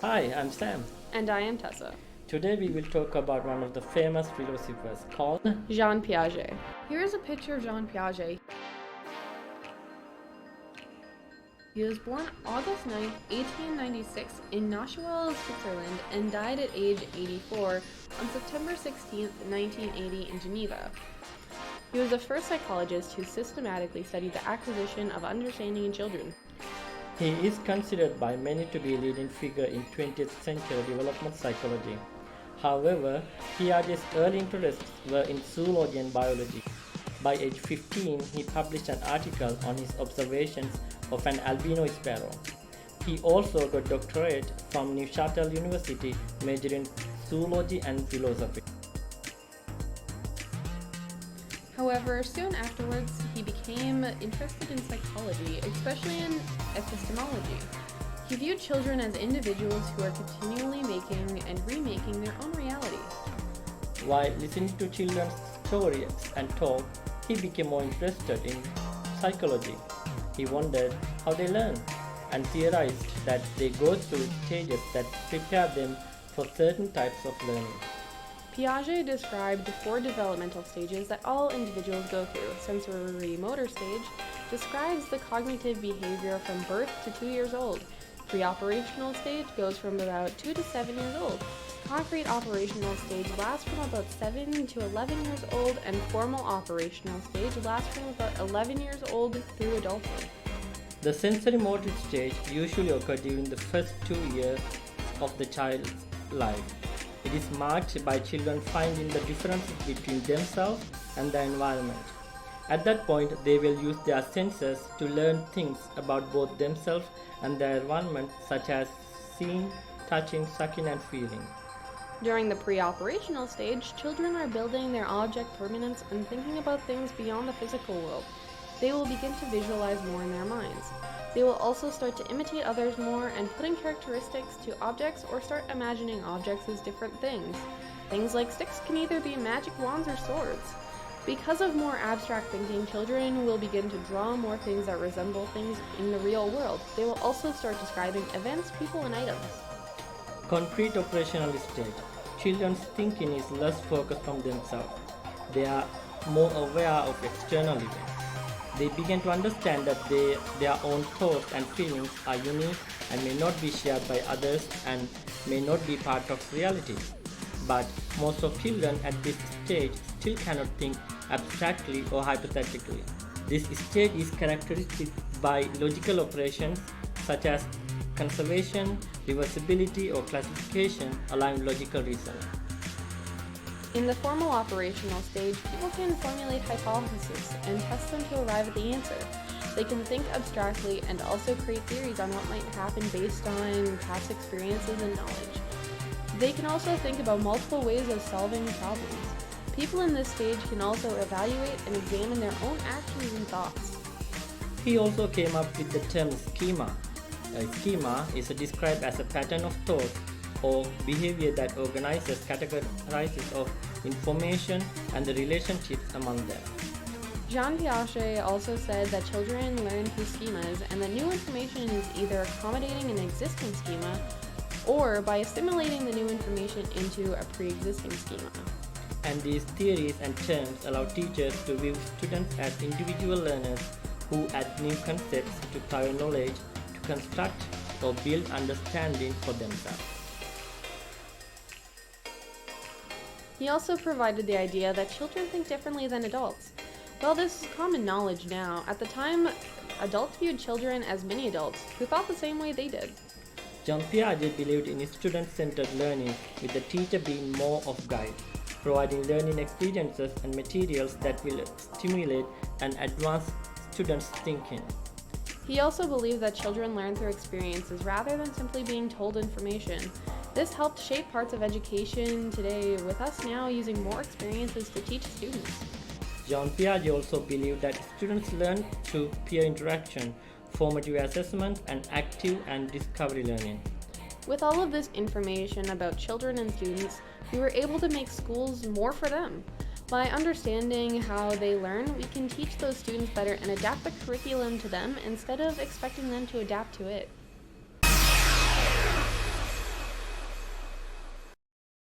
Hi, I'm Sam. And I am Tessa. Today we will talk about one of the famous philosophers called Jean Piaget. Here is a picture of Jean Piaget. He was born August 9, 1896 in Nashua, Switzerland, and died at age 84 on September 16, 1980 in Geneva. He was the first psychologist who systematically studied the acquisition of understanding in children. He is considered by many to be a leading figure in 20th century development psychology. However, Piaget's early interests were in zoology and biology. By age 15, he published an article on his observations of an albino sparrow. He also got a doctorate from Neuchâtel University, majoring in zoology and philosophy. However, soon afterwards, he became interested in psychology, especially in epistemology. He viewed children as individuals who are continually making and remaking their own reality. While listening to children's stories and talk, he became more interested in psychology. He wondered how they learn and theorized that they go through stages that prepare them for certain types of learning. Piaget described 4 developmental stages that all individuals go through. Sensory motor stage describes the cognitive behavior from birth to 2 years old. Pre-operational stage goes from about 2 to 7 years old. Concrete operational stage lasts from about 7 to 11 years old, and formal operational stage lasts from about 11 years old through adulthood. The sensory motor stage usually occurs during the first 2 years of the child's life. It is marked by children finding the differences between themselves and the environment. At that point, they will use their senses to learn things about both themselves and their environment, such as seeing, touching, sucking, and feeling. During the pre-operational stage, children are building their object permanence and thinking about things beyond the physical world. They will begin to visualize more in their minds. They will also start to imitate others more and put in characteristics to objects or start imagining objects as different things. Things like sticks can either be magic wands or swords. Because of more abstract thinking, children will begin to draw more things that resemble things in the real world. They will also start describing events, people, and items. Concrete operational stage. Children's thinking is less focused on themselves. They are more aware of external events. They begin to understand that their own thoughts and feelings are unique and may not be shared by others and may not be part of reality. But most of children at this stage still cannot think abstractly or hypothetically. This stage is characterized by logical operations such as conservation, reversibility, or classification, allowing logical reasoning. In the formal operational stage, people can formulate hypotheses and test them to arrive at the answer. They can think abstractly and also create theories on what might happen based on past experiences and knowledge. They can also think about multiple ways of solving problems. People in this stage can also evaluate and examine their own actions and thoughts. He also came up with the term schema. A schema is described as a pattern of thought or behavior that organizes, categorizes of information and the relationships among them. Jean Piaget also said that children learn through schemas and that new information is either accommodating an existing schema or by assimilating the new information into a pre-existing schema. And these theories and terms allow teachers to view students as individual learners who add new concepts to prior knowledge to construct or build understanding for themselves. He also provided the idea that children think differently than adults. While this is common knowledge now, at the time, adults viewed children as mini adults who thought the same way they did. Jean Piaget believed in student-centered learning, with the teacher being more of guide, providing learning experiences and materials that will stimulate and advance students' thinking. He also believed that children learn through experiences rather than simply being told information. This helped shape parts of education today, with us now using more experiences to teach students. Jean Piaget also believed that students learn through peer interaction, formative assessment, and active and discovery learning. With all of this information about children and students, we were able to make schools more for them. By understanding how they learn, we can teach those students better and adapt the curriculum to them instead of expecting them to adapt to it.